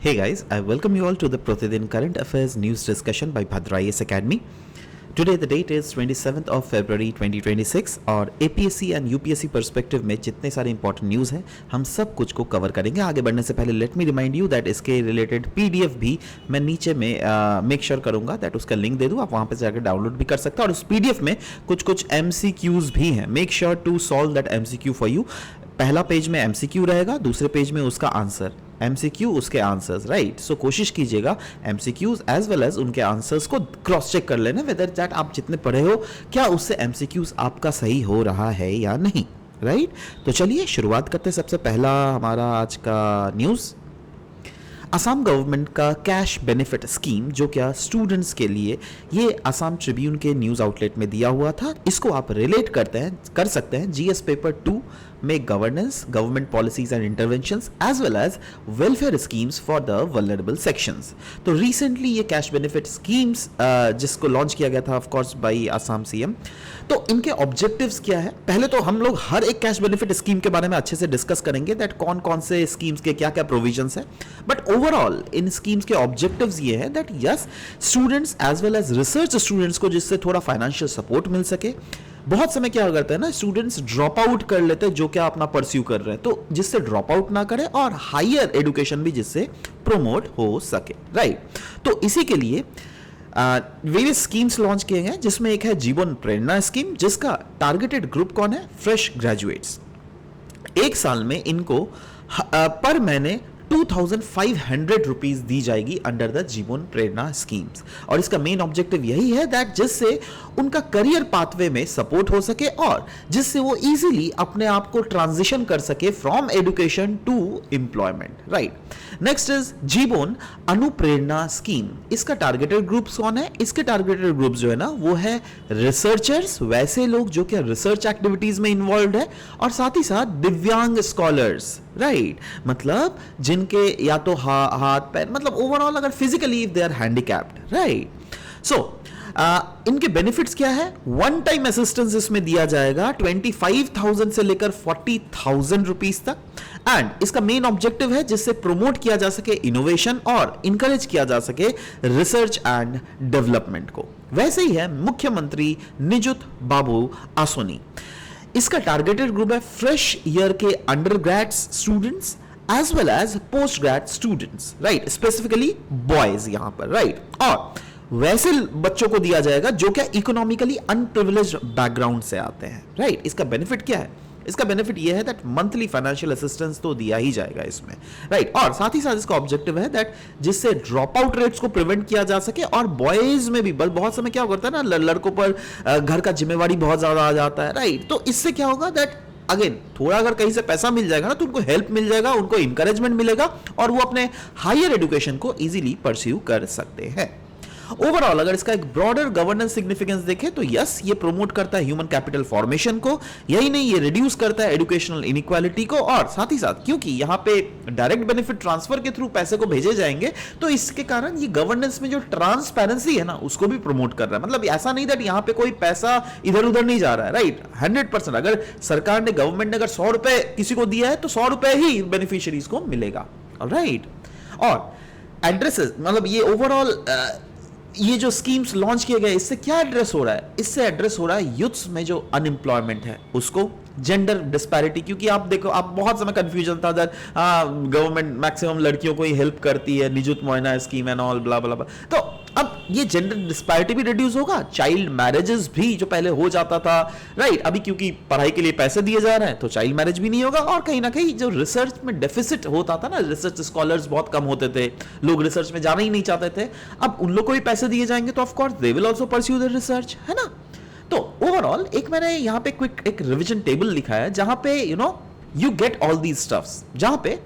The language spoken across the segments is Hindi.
Hey guys, I welcome you all to the Pratidin Current Affairs News Discussion by Bhadra IAS Academy. Today the date is 27th of February 2026 और APSC एंड UPSC पर्सपेक्टिव में जितने सारे इंपॉर्टेंट न्यूज़ हैं हम सब कुछ को कवर करेंगे। आगे बढ़ने से पहले let me remind you that इसके रिलेटेड PDF भी मैं नीचे में मेक श्योर करूंगा दैट उसका लिंक दे दूँ, आप वहाँ पे जाकर डाउनलोड भी कर सकते हैं। और उस PDF में कुछ MCQs भी हैं, make sure to solve that MCQ for you. पहला पेज में MCQ रहेगा, दूसरे पेज में उसका आंसर, MCQ उसके आंसर्स, राइट। सो कोशिश कीजिएगा MCQs एज वेल एज उनके आंसर्स को क्रॉस चेक कर लेना वेदर दैट आप जितने पढ़े हो क्या उससे MCQs आपका सही हो रहा है या नहीं, राइट। तो चलिए शुरुआत करते हैं। सबसे पहला हमारा आज का न्यूज़, असम गवर्नमेंट का कैश बेनिफिट स्कीम जो क्या स्टूडेंट्स के लिए, ये असम ट्रिब्यून के न्यूज़ आउटलेट में दिया हुआ था। इसको आप रिलेट कर सकते हैं GS पेपर 2 में governance, government policies and interventions as well as welfare schemes for the vulnerable sections. तो रिसेंटली ये कैश बेनिफिट स्कीम्स जिसको लॉन्च किया गया था of course by Assam CM। तो इनके ऑब्जेक्टिव्स क्या है, पहले तो हम लोग हर एक कैश बेनिफिट स्कीम के बारे में अच्छे से डिस्कस करेंगे दैट कौन कौन से स्कीम्स के क्या क्या प्रोविजंस है। बट ओवरऑल इन स्कीम्स के ऑब्जेक्टिव्स ये है that yes students as well as research students को जिससे थोड़ा फाइनेंशियल सपोर्ट मिल सके। बहुत समय क्या करते हैं ना, स्टूडेंट्स ड्रॉप आउट कर लेते हैं जो क्या अपना परस्यू कर रहे हैं, तो जिससे ड्रॉप आउट ना करें और हायर एजुकेशन भी जिससे प्रमोट हो सके, राइट। तो इसी के लिए वेरियस स्कीम्स लॉन्च किए गए जिसमें एक है जीवन प्रेरणा स्कीम जिसका टारगेटेड ग्रुप कौन है, फ्रेश ग्रेजुएट्स। एक साल में इनको पर महीने 2500 रुपीज दी जाएगी अंडर द जीवन प्रेरणा स्कीम्स। और इसका मेन ऑब्जेक्टिव यही है दैट जिससे उनका करियर पाथवे में सपोर्ट हो सके और जिससे वो इजीली अपने आप को ट्रांजिशन कर सके from education to employment, right. Next is Jeevan Anuprerana scheme. इसका टारगेटेड ग्रुप्स कौन है, इसके टारगेटेड ग्रुप्स जो है ना वो है रिसर्चर्स, वैसे लोग जो कि रिसर्च एक्टिविटीज में इन्वॉल्व है, और साथ ही साथ दिव्यांग स्कॉलर्स, राइट। मतलब जिनके या तो हाथ पैर, मतलब ओवरऑल अगर physically if they are handicapped, right. So इनके बेनिफिट्स क्या है, वन टाइम असिस्टेंस इसमें दिया जाएगा 25,000 से लेकर 40,000 रुपीज तक। एंड इसका मेन ऑब्जेक्टिव है जिससे प्रमोट किया जा सके इनोवेशन और इंकरेज किया जा सके रिसर्च एंड डेवलपमेंट को। वैसे ही है मुख्यमंत्री निजुत बाबू आसोनी। इसका टारगेटेड ग्रुप है फ्रेश ईयर के under grades students as well as post grade students, right, specifically boys यहां पर, राइट। और वैसे बच्चों को दिया जाएगा जो क्या इकोनॉमिकली अनप्रिविलेज्ड बैकग्राउंड से आते हैं, राइट। इसका बेनिफिट क्या है, इसका बेनिफिट यह है दैट मंथली फाइनेंशियल असिस्टेंस तो दिया ही जाएगा इसमें, राइट। और साथ ही साथ इसका ऑब्जेक्टिव है दैट जिससे ड्रॉप आउट रेट्स को प्रिवेंट किया जा सके। और बॉयज में भी बहुत समय क्या होता है ना, लड़कों पर घर का जिम्मेवारी बहुत ज्यादा आ जाता है, राइट। तो इससे क्या होगा दैट अगेन थोड़ा अगर कहीं से पैसा मिल जाएगा ना तो उनको हेल्प मिल जाएगा, उनको इंकरेजमेंट मिलेगा और वो अपने हायर एजुकेशन को इजीली परस्यू कर सकते हैं। ओवरऑल अगर इसका एक ब्रॉडर गवर्नेंस सिग्निफिकेंस देखें तो यस ये प्रमोट करता है ह्यूमन कैपिटल फॉर्मेशन को, यही नहीं ये रिड्यूस करता है एजुकेशनल इनइक्वालिटी को। और साथ ही साथ क्योंकि यहां पे डायरेक्ट बेनिफिट ट्रांसफर के थ्रू पैसे को भेजे जाएंगे तो इसके कारण ये गवर्नेंस में जो ट्रांसपेरेंसी है ना उसको भी प्रमोट कर रहा है। मतलब ऐसा नहीं दैट यहां पे कोई पैसा इधर उधर नहीं जा रहा है, राइट। 100% अगर सरकार ने, गवर्नमेंट ने अगर 100 रुपए किसी को दिया है तो 100 रुपए ही बेनिफिशियरीज को मिलेगा, राइट। और एड्रेसेस, मतलब ये ओवरऑल ये जो स्कीम्स लॉन्च किए गए इससे क्या एड्रेस हो रहा है, इससे एड्रेस हो रहा है यूथ्स में जो अनएम्प्लॉयमेंट है उसको, जेंडर डिस्पैरिटी। क्योंकि आप देखो, आप बहुत समय कंफ्यूजन था दैट गवर्नमेंट मैक्सिमम लड़कियों को ही हेल्प करती है, Nijut Moina scheme and all ब्ला ब्ला ब्ला। तो अब ये जेंडर डिस्पैरिटी भी रिड्यूस होगा, चाइल्ड मैरिजेस भी जो पहले हो जाता था, राइट। अभी क्योंकि पढ़ाई के लिए पैसे दिए जा रहे हैं तो चाइल्ड मैरिज भी नहीं होगा। और कहीं ना कहीं जो रिसर्च में डेफिसिट होता था ना, रिसर्च स्कॉलर्स बहुत कम होते थे, लोग रिसर्च में जाना ही नहीं चाहते थे, अब उन लोग को भी पैसे दिए जाएंगे तो of course they will also pursue the research, है ना। तो ओवरऑल एक मैंने यहां पे क्विक एक रिवीजन टेबल लिखा है जहां पे you get all these stuffs, जहां पे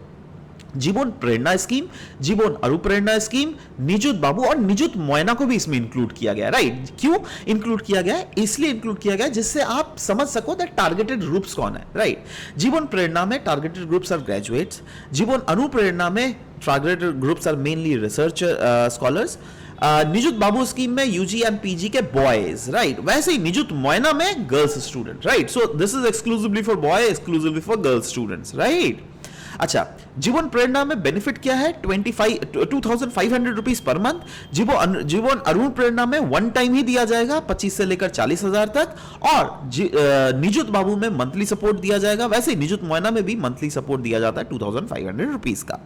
जीवन प्रेरणा स्कीम, जीवन अनुप्रेरणा स्कीम, निजुत बाबू और निजुत मोइना को भी इसमें इंक्लूड किया गया, राइट। क्यों इंक्लूड किया गया, इसलिए इंक्लूड किया गया जिससे आप समझ सको दैट टारगेटेड ग्रुप्स कौन है, राइट। जीवन प्रेरणा में targeted groups are graduates, Jeevan Anuprerana में targeted groups are mainly research scholars, Nijut Babu scheme में यूजी एंड पीजी के बॉयज, राइट। वैसे ही निजुत मोइना में girls student, right. So this is exclusively for boy, exclusively for girls students, right. अच्छा, जीवन प्रेरणा में बेनिफिट क्या है? 2500 रुपीज पर मंथ। जीवन अरुण प्रेरणा में वन टाइम ही दिया जाएगा 25 से लेकर 40,000 तक, और निजुत बाबू में मंथली सपोर्ट दिया जाएगा। वैसे निजुत मोयना में भी मंथली सपोर्ट दिया जाता है 2500 रुपीज का।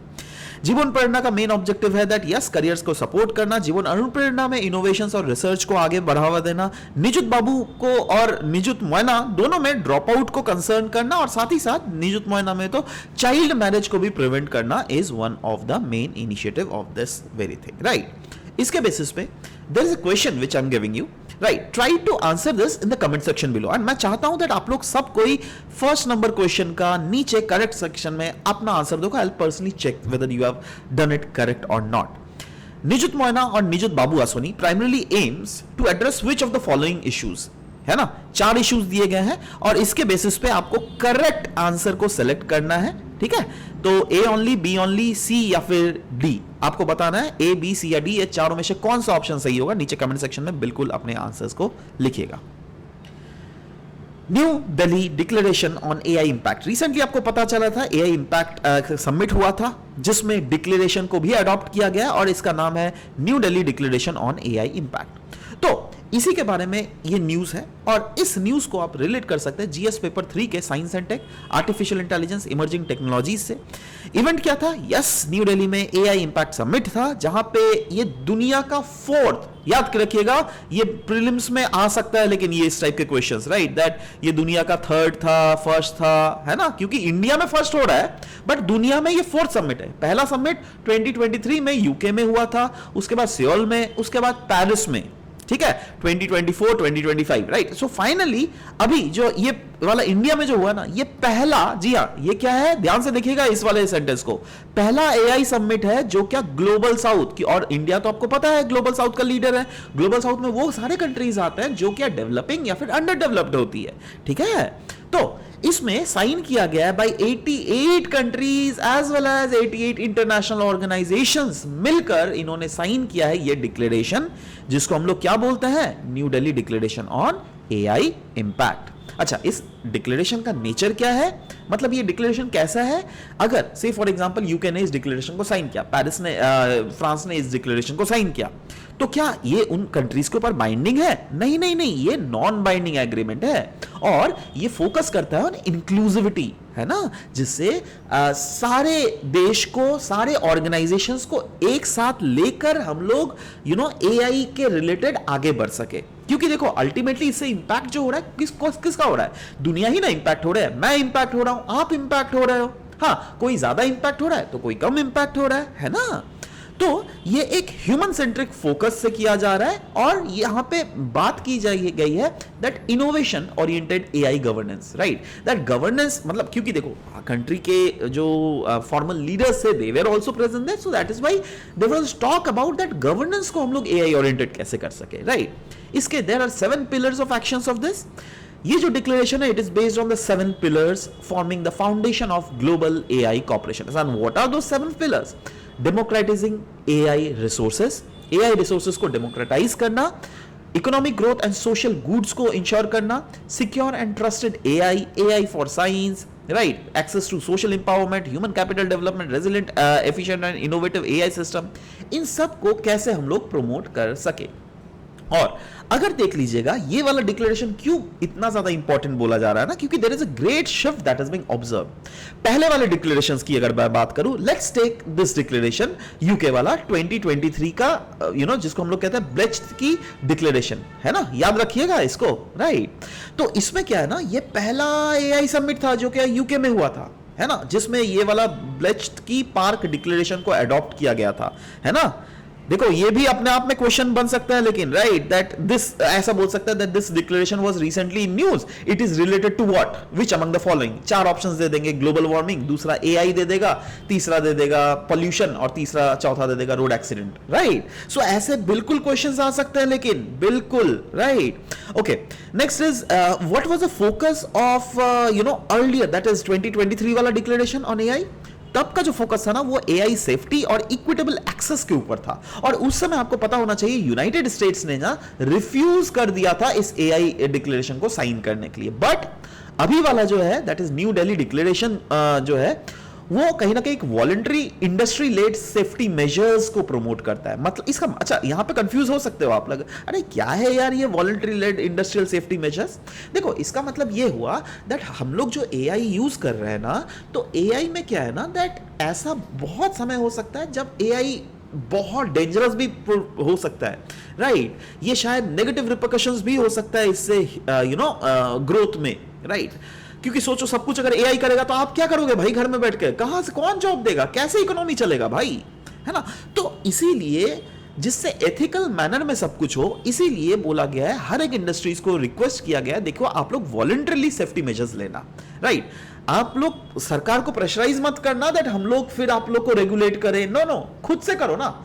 जीवन प्रेरणा का मेन ऑब्जेक्टिव है दैट यस, करियर्स को सपोर्ट करना। जीवन अरुण प्रेरणा में इनोवेशंस और रिसर्च को आगे बढ़ावा देना। निजुत बाबू को और निजुत मोयना दोनों में ड्रॉप आउट को कंसर्न करना, और साथ ही साथ निजुत मोयना में तो चाइल्ड मैरिज को भी प्रिवेंट करना is one of the main initiative of this very thing, right. इसके बेसिस पे there is a question which I am giving you, right. Try to answer this in the comment section below, and मैं चाहता हूं दैट आप लोग सब कोई फर्स्ट नंबर क्वेश्चन का नीचे करेक्ट सेक्शन में अपना आंसर दोगे। I will personally check whether you have done it correct और नॉट। निजुत मोयना और Nijut Babu Asoni primarily aims to address which of the following issues, है ना, 4 इश्यूज दिए गए हैं, और इसके बेसिस पे आपको करेक्ट आंसर को सिलेक्ट करना है, ठीक है। तो ए ओनली, बी ओनली, सी या फिर डी, आपको बताना है ए, बी, सी या डी, ये चारों में से कौन सा ऑप्शन सही होगा। नीचे कमेंट सेक्शन में बिल्कुल अपने आंसर्स को लिखिएगा। New Delhi declaration on AI impact, recently आपको पता चला था एआई इंपैक्ट सबमिट हुआ था, जिसमें डिक्लेरेशन को भी अडॉप्ट किया गया, और इसका नाम है new Delhi declaration on AI impact. तो इसी के बारे में ये न्यूज है, और इस न्यूज को आप रिलेट कर सकते हैं जीएस पेपर 3 के science and tech, artificial intelligence, emerging technologies से। इवेंट क्या था? यस, न्यू दिल्ली में एआई इंपैक्ट समिट था, जहां पे ये दुनिया का 4th, याद रखिएगा ये प्रीलिम्स में आ सकता है, लेकिन ये इस टाइप के क्वेश्चंस, राइट, दैट ये दुनिया का 3rd था, 1st था, है ना, क्योंकि इंडिया में 1st हो रहा है, बट दुनिया में ये 4th समिट है। पहला समिट 2023 में यूके में हुआ था, उसके बाद सियोल में, उसके बाद पेरिस में, ठीक है, 2024, 2025, राइट। सो फाइनली अभी जो ये वाला इंडिया में जो हुआ ना, ये पहला, जी हाँ, ये क्या है, ध्यान से देखिएगा इस वाले सेंटेंस को, पहला एआई समिट है जो क्या ग्लोबल साउथ की, और इंडिया तो आपको पता है ग्लोबल साउथ का लीडर है। ग्लोबल साउथ में वो सारे कंट्रीज आते हैं जो क्या डेवलपिंग या फिर अंडर डेवलप्ड होती है, ठीक है। तो इसमें साइन किया गया है by 88 countries as well as 88 international organisations, मिलकर इन्होंने साइन किया है ये डिक्लेरेशन, जिसको हम लोग क्या बोलते हैं, new Delhi declaration on AI impact. अच्छा, इस डिक्लेरेशन का नेचर क्या है, मतलब ये डिक्लेरेशन कैसा है? अगर से फॉर एग्जांपल यूके ने इस डिक्लेरेशन को साइन किया, पेरिस ने, फ्रांस ने इस डिक्लेरेशन को साइन किया, तो क्या ये उन कंट्रीज के ऊपर बाइंडिंग है? नहीं नहीं नहीं, ये नॉन बाइंडिंग एग्रीमेंट है, और ये फोकस करता है ऑन इंक्लूसिविटी, है ना, जिससे सारे देश को, सारे ऑर्गेनाइजेशंस को एक साथ लेकर हम लोग एआई के रिलेटेड आगे बढ़ सके। क्योंकि देखो अल्टीमेटली इससे इंपैक्ट जो हो रहा है किसका हो रहा है? दुनिया ही ना इंपैक्ट हो रहा है, मैं इंपैक्ट हो रहा हूं, आप इंपैक्ट हो रहे हो, हाँ, कोई ज्यादा इंपैक्ट हो रहा है तो कोई कम इंपैक्ट हो रहा है ना। तो ये एक ह्यूमन सेंट्रिक फोकस से किया जा रहा है, और यहां पे बात की गई है that innovation oriented AI governance, right, that governance, मतलब क्योंकि देखो कंट्री के जो फॉर्मल लीडर्स थे, they were also present there, so that is why they was talk about that governance को हम लोग एआई ओरिएंटेड कैसे कर सके, राइट। इसके there are 7 pillars of actions of this. ये जो डिक्लेरेशन है, it is based on the 7 pillars forming the foundation of global AI corporation. And what are those 7 pillars? Democratising AI resources, AI resources को डेमोक्रेटाइज करना, economic growth and social goods को इंश्योर करना, secure and trusted AI, AI for science, right, access to social empowerment, human capital development, resilient, efficient and innovative AI system, इन सब को कैसे हम लोग प्रमोट कर सके। और अगर देख लीजिएगा ये वाला डिक्लेरेशन क्यों इतना ज्यादा इंपॉर्टेंट बोला जा रहा है ना, क्योंकि there is a great shift that is being observe. पहले वाले डिक्लेरेशंस की अगर मैं बात करूं, let's take this declaration UK वाला 2023 का, जिसको हम लोग कहते हैं ब्लेच्ड की डिक्लेरेशन, है ना, याद रखिएगा इसको, राइट। तो इसमें क्या है ना, ये पहला एआई समिट था जो कि यूके में हुआ था, है ना, जिसमें ये वाला ब्लेच्ड की पार्क डिक्लेरेशन को अडॉप्ट किया गया था, है ना। देखो ये भी अपने आप में क्वेश्चन बन सकता है, लेकिन राइट दैट दिस, ऐसा बोल सकता है that this declaration was recently in news, it is related to what, which among the following, 4 options दे देंगे, ग्लोबल वार्मिंग, दूसरा एआई दे देगा, तीसरा दे देगा पॉल्यूशन, और तीसरा चौथा दे देगा रोड एक्सीडेंट, राइट। सो ऐसे बिल्कुल क्वेश्चंस आ सकते हैं, लेकिन बिल्कुल right. Okay, next is what was the focus of earlier, that is 2023 वाला डिक्लेरेशन ऑन एआई। तब का जो फोकस था ना, वो एआई सेफ्टी और इक्विटेबल एक्सेस के ऊपर था, और उस समय आपको पता होना चाहिए यूनाइटेड स्टेट्स ने ना रिफ्यूज कर दिया था इस एआई डिक्लेरेशन को साइन करने के लिए। बट अभी वाला जो है that is new Delhi declaration जो है, वो कहीं ना कहीं एक voluntary industry led safety measures को प्रमोट करता है। मतलब इसका अच्छा यहां पे कंफ्यूज हो सकते हो आप लोग, अरे क्या है यार ये voluntary led industrial safety measures. देखो इसका मतलब ये हुआ दैट हम लोग जो एआई यूज कर रहे हैं ना, तो एआई में क्या है ना दैट ऐसा बहुत समय हो सकता है जब एआई बहुत डेंजरस भी हो सकता है, राइट। ये शायद नेगेटिव रिपरकशंस भी हो सकता है इससे ग्रोथ में, राइट। क्योंकि सोचो सब कुछ अगर एआई करेगा तो आप क्या करोगे भाई घर में बैठ के, कहां से कौन जॉब देगा, कैसे इकोनॉमी चलेगा भाई, है ना। तो इसीलिए जिससे एथिकल मैनर में सब कुछ हो, इसीलिए बोला गया है, हर एक इंडस्ट्रीज को रिक्वेस्ट किया गया है, देखो आप लोग वॉलंटरली सेफ्टी मेजर्स लेना, राइट। आप लोग सरकार को प्रेशराइज मत करना दैट हम लोग फिर आप लोग को रेगुलेट करें, नो नो, खुद से करो ना,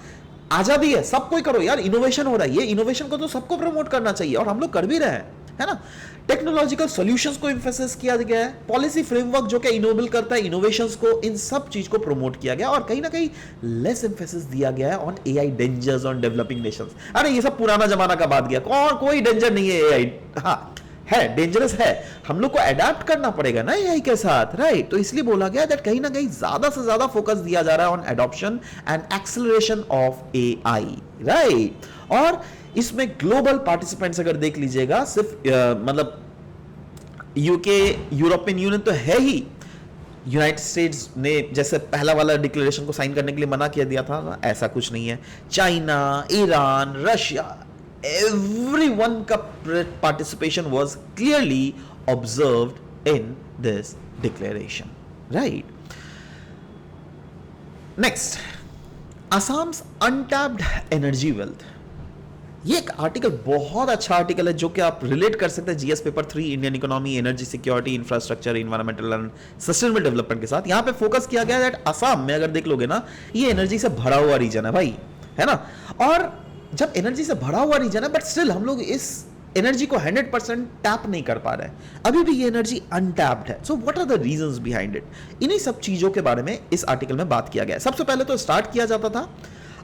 आजादी है, सब कोई करो यार, इनोवेशन हो रहा है, ये इनोवेशन को तो सबको प्रमोट करना चाहिए और हम लोग कर भी रहे हैं, है ना। टेक्नोलॉजिकल सॉल्यूशंस को एम्फेसिस किया गया है, पॉलिसी फ्रेमवर्क जो कि इनोबल करता है इनोवेशंस को, इन सब चीज को प्रमोट किया गया और कहीं ना कहीं लेस एम्फेसिस दिया गया है on AI dangers on developing Nations. अरे ये सब पुराना जमाना का बात गया, कौन कोई डेंजर नहीं है एआई, हाँ है डेंजरस है, हम लोग को अडेप्ट करना पड़ेगा ना एआई के साथ, राइट। तो इसलिए बोला गया दैट कहीं ना कहीं ज्यादा से ज्यादा फोकस दिया जा रहा है on adoption and acceleration of AI, right. और इसमें ग्लोबल पार्टिसिपेंट्स अगर देख लीजिएगा, सिर्फ मतलब यूके यूरोपियन यूनियन तो है ही, यूनाइटेड स्टेट्स ने जैसे पहला वाला डिक्लेरेशन को साइन करने के लिए मना किया दिया था ना, ऐसा कुछ नहीं है। चाइना, ईरान, रशिया, everyone का participation was clearly observed in this declaration, right? Next, Assam's untapped energy wealth. ये एक आर्टिकल बहुत अच्छा आर्टिकल है जो कि आप रिलेट कर सकते हैं GS paper 3 Indian economy, energy security, infrastructure, environmental and sustainable development के साथ। यहां पे फोकस किया गया है दैट असम में अगर देख लोगे ना, ये एनर्जी से भरा हुआ रीजन है भाई, है ना। और जब एनर्जी से भरा हुआ रीजन है बट स्टिल हम लोग इस एनर्जी को 100% टैप नहीं कर पा रहे हैं, अभी भी ये एनर्जी अनटैप्ड है। So what are the reasons behind it, इन्हीं सब चीजों के बारे में इस आर्टिकल में बात किया गया है। सबसे पहले तो स्टार्ट किया जाता था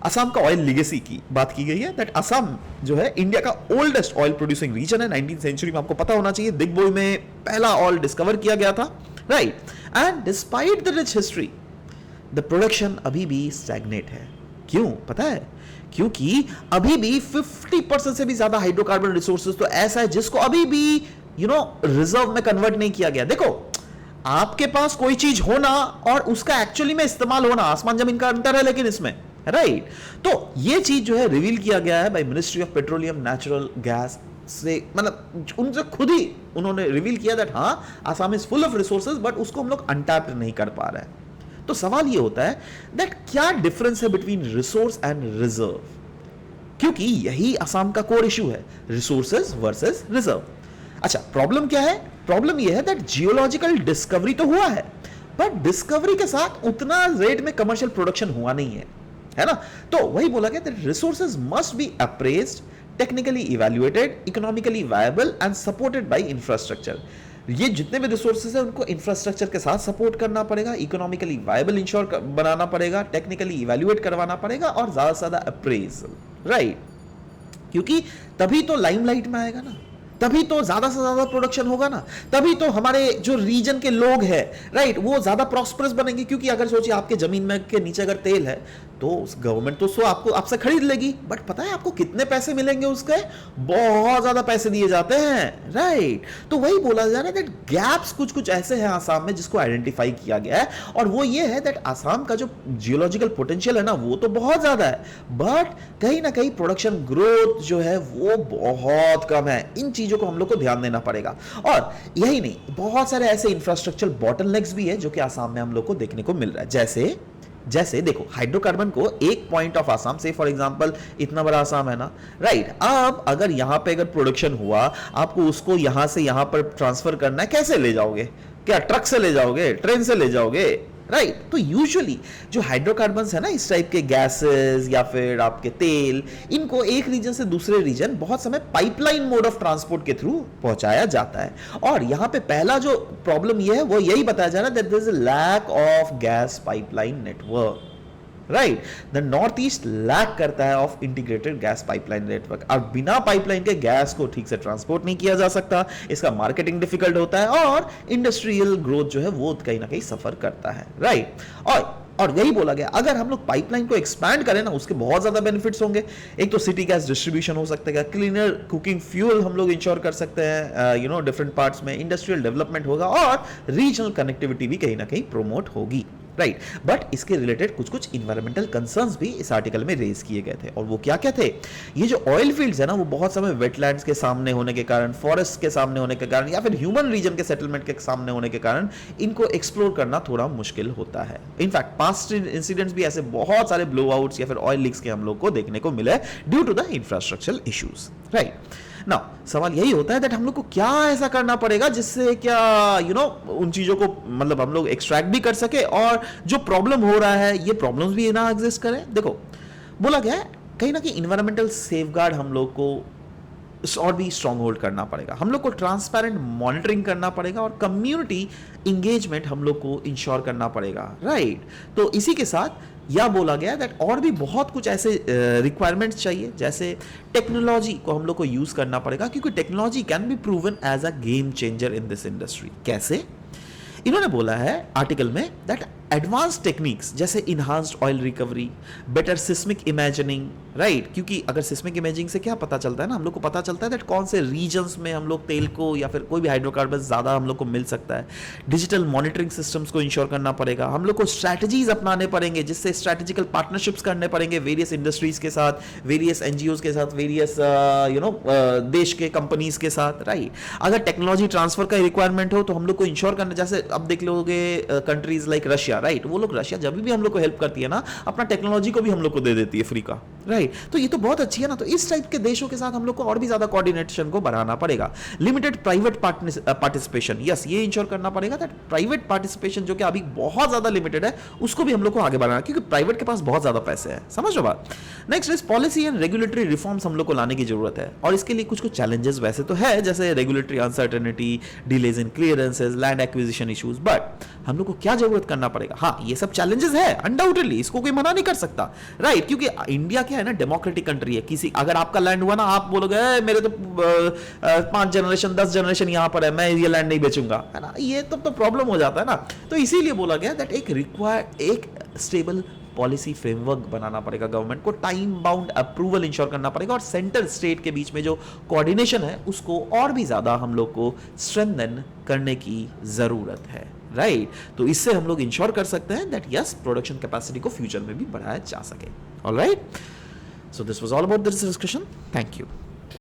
असम का ऑयल लिगेसी की बात की गई है दैट असम जो है इंडिया का ओल्डेस्ट ऑयल प्रोड्यूसिंग रीजन है। 19th सेंचुरी में आपको पता होना चाहिए दिग्बोई में पहला ऑयल डिस्कवर किया गया था, right. And despite the rich history the production अभी भी स्टैग्नेट है। क्यों पता है? क्योंकि अभी भी 50% से भी ज्यादा हाइड्रोकार्बन रिसोर्सेज तो ऐसा है जिसको अभी भी रिजर्व में कन्वर्ट नहीं किया गया। देखो आपके पास कोई चीज होना और उसका एक्चुअली में इस्तेमाल होना, आसमान जमीन का अंतर है लेकिन इसमें, राइट। तो ये चीज जो है रिवील किया गया है by ministry of petroleum natural gas से, मतलब उनसे खुद ही उन्होंने रिवील किया दैट हाँ Assam is full of resources but उसको हम लोग अनटैप्ड नहीं कर पा रहे हैं। तो सवाल ये होता है दैट क्या डिफरेंस है बिटवीन रिसोर्स एंड रिजर्व, क्योंकि यही असम का कोर इशू है, रिसोर्सेज वर्सेस रिजर्व। अच्छा प्रॉब्लम क्या है? प्रॉब्लम यह है दैट जियोलॉजिकल डिस्कवरी तो हुआ है बट डिस्कवरी के साथ उतना रेट में कमर्शियल प्रोडक्शन हुआ नहीं है ना। तो वही बोला गया that resources must be appraised, technically evaluated, economically viable and supported by infrastructure. ये जितने भी रिसोर्सेज है उनको इंफ्रास्ट्रक्चर के साथ सपोर्ट करना पड़ेगा, इकोनॉमिकली वायबल इंश्योर बनाना पड़ेगा, टेक्निकली इवैल्यूएट करवाना पड़ेगा और ज्यादा से ज्यादा अप्रेजल, राइट। क्योंकि तभी तो लाइमलाइट में आएगा ना, तभी तो ज्यादा से ज्यादा प्रोडक्शन होगा ना, तभी तो हमारे जो रीजन के लोग हैं, राइट, वो ज्यादा प्रॉस्परस बनेंगे। क्योंकि अगर सोचिए आपके जमीन में के नीचे अगर तेल है तो गवर्नमेंट तो आपको आपसे खरीद लेगी, बट पता है आपको कितने पैसे मिलेंगे उसके? बहुत ज्यादा पैसे दिए जाते हैं, राइट। तो वही बोला जा रहा है दैट गैप्स कुछ कुछ ऐसे हैं आसाम में जिसको आइडेंटिफाई किया गया है, और वो ये है दैट आसाम का जो जियोलॉजिकल पोटेंशियल है ना वो तो बहुत ज्यादा है बट कहीं ना कहीं प्रोडक्शन ग्रोथ जो है वो बहुत कम है। इन चीजों को हम लोग को ध्यान देना पड़ेगा। और यही नहीं, बहुत सारे ऐसे इंफ्रास्ट्रक्चर बॉटलनेक्स भी है जो कि आसाम में हम लोग को देखने को मिल रहा है। जैसे देखो हाइड्रोकार्बन को एक पॉइंट ऑफ आसाम से, फॉर एग्जांपल इतना बड़ा आसाम है ना, राइट। अब अगर यहां पे अगर प्रोडक्शन हुआ, आपको उसको यहां से यहां पर ट्रांसफर करना है, कैसे ले जाओगे? क्या ट्रक से ले जाओगे? ट्रेन से ले जाओगे? राइट। तो यूजुअली जो हाइड्रोकार्बन्स है ना, इस टाइप के गैसेस या फिर आपके तेल, इनको एक रीजन से दूसरे रीजन बहुत समय पाइपलाइन मोड ऑफ ट्रांसपोर्ट के थ्रू पहुंचाया जाता है। और यहां पे पहला जो प्रॉब्लम ये है वो यही बताया जा रहा है that there is a lack of gas pipeline network, right. The North East lack करता है of integrated gas pipeline network, और बिना पाइपलाइन के गैस को ठीक से ट्रांसपोर्ट नहीं किया जा सकता, इसका मार्केटिंग डिफिकल्ट होता है और इंडस्ट्रियल ग्रोथ जो है वो कहीं ना कहीं सफर करता है, राइट। और यही बोला गया अगर हम लोग पाइपलाइन को एक्सपैंड करें ना, उसके बहुत ज्यादा बेनिफिट्स होंगे। एक तो सिटी गैस डिस्ट्रीब्यूशन हो सकता है, क्लीनर कुकिंग फ्यूल हम लोग इंश्योर कर सकते हैं डिफरेंट पार्ट्स में, इंडस्ट्रियल डेवलपमेंट होगा और रीजनल कनेक्टिविटी भी कहीं ना कहीं प्रोमोट होगी, राइट। बट इसके रिलेटेड कुछ कुछ इन्वायरमेंटल कंसर्न्स भी इस आर्टिकल में रेज किए गए थे, और वो क्या क्या थे? ये जो ऑयल फील्ड्स है ना, वो बहुत समय वेटलैंड्स के सामने होने के कारण, फॉरेस्ट के सामने होने के कारण, या फिर ह्यूमन रीजन के सेटलमेंट के सामने होने के कारण इनको एक्सप्लोर करना थोड़ा मुश्किल होता है। इनफैक्ट पास्ट इंसिडेंट्स भी ऐसे बहुत सारे ब्लोआउट्स या फिर ऑयल लीक्स के हम लोग को देखने को मिले due to the infrastructural issues, right. Now सवाल यही होता है दैट हम लोग को क्या ऐसा करना पड़ेगा जिससे क्या उन चीजों को मतलब हम लोग एक्सट्रैक्ट भी कर सके और जो प्रॉब्लम हो रहा है ये प्रॉब्लम्स भी ना एग्जिस्ट करें। देखो बोला गया है कहीं ना कहीं इन्वायरमेंटल सेफगार्ड हम लोग को और भी स्ट्रॉन्ग होल्ड करना पड़ेगा, हम लोग को ट्रांसपेरेंट मॉनिटरिंग करना पड़ेगा और कम्युनिटी इंगेजमेंट हम लोग को इंश्योर करना पड़ेगा, राइट। तो इसी के साथ यह बोला गया दैट और भी बहुत कुछ ऐसे रिक्वायरमेंट्स चाहिए, जैसे टेक्नोलॉजी को हम लोग को यूज करना पड़ेगा, क्योंकि technology can be proven as a game changer in this industry. कैसे? इन्होंने बोला है आर्टिकल में दैट एडवांस टेक्निक्स जैसे enhanced oil recovery, better seismic imagining, right, क्योंकि अगर सिस्मिक इमेजिंग से क्या पता चलता है ना, हम लोग को पता चलता है दैट कौन से रीजन्स में हम लोग तेल को या फिर कोई भी हाइड्रोकार्बन ज़्यादा हम लोग को मिल सकता है। डिजिटल मॉनिटरिंग सिस्टम्स को इंश्योर करना पड़ेगा, हम लोग को स्ट्रैटेजीज अपनाने पड़ेंगे, जिससे स्ट्रैटेजिकल पार्टनरशिप्स करने पड़ेंगे वेरियस इंडस्ट्रीज के साथ, वेरियस एनजीओज के साथ, वेरियस देश के कंपनीज के साथ, राइट। अगर टेक्नोलॉजी ट्रांसफर का रिक्वायरमेंट हो तो हम लोग को इंश्योर करना, जैसे अब देख लोगे कंट्रीज लाइक रशिया, राइट, वो लोग रशिया जब भी हम लोग को हेल्प करती है ना, अपना टेक्नोलॉजी को भी हम लोग को दे देती है फ्री का, राइट। तो ये तो बहुत अच्छी है ना। तो इस टाइप के देशों के साथ हम लोग को और भी ज्यादा कोऑर्डिनेशन को बढ़ाना पड़ेगा। लिमिटेड प्राइवेट पार्टिसिपेशन, यस, ये इंश्योर करना पड़ेगा दैट प्राइवेट पार्टिसिपेशन जो कि अभी बहुत ज्यादा लिमिटेड है उसको भी हम लोग को आगे बढ़ाना, क्योंकि प्राइवेट के पास बहुत ज्यादा पैसे हैं, समझ लो बात। Next is policy and regulatory reforms हम लोग को लाने की जरूरत है, और इसके लिए कुछ कुछ चैलेंजेस वैसे तो है, जैसे regulatory uncertainty, delays in clearances, land acquisition issues. But हम लोग को क्या जरूरत करना पड़ेगा? हाँ, ये सब चैलेंजेस है अनडाउटेडली, इसको कोई मना नहीं कर सकता, राइट, क्योंकि इंडिया क्या है ना, डेमोक्रेटिक कंट्री है। किसी अगर आपका लैंड हुआ ना, आप बोलोगे मेरे तो 5 जनरेशन 10 जनरेशन यहां पर है, मैं ये लैंड नहीं बेचूंगा, है ना, ये तो प्रॉब्लम हो जाता है ना। तो इसीलिए बोला गया दैट एक स्टेबल पॉलिसी फ्रेमवर्क बनाना पड़ेगा गवर्नमेंट को, टाइम बाउंड अप्रूवल इंश्योर करना पड़ेगा, और सेंटर स्टेट के बीच में जो कोऑर्डिनेशन है उसको और भी ज्यादा हम लोग को स्ट्रेंथन करने की जरूरत है, राइट। तो इससे हम लोग इंश्योर कर सकते हैं दैट यस, प्रोडक्शन कैपेसिटी को फ्यूचर में भी बढ़ाया जा सके। Alright, so this was all about this discussion. Thank you.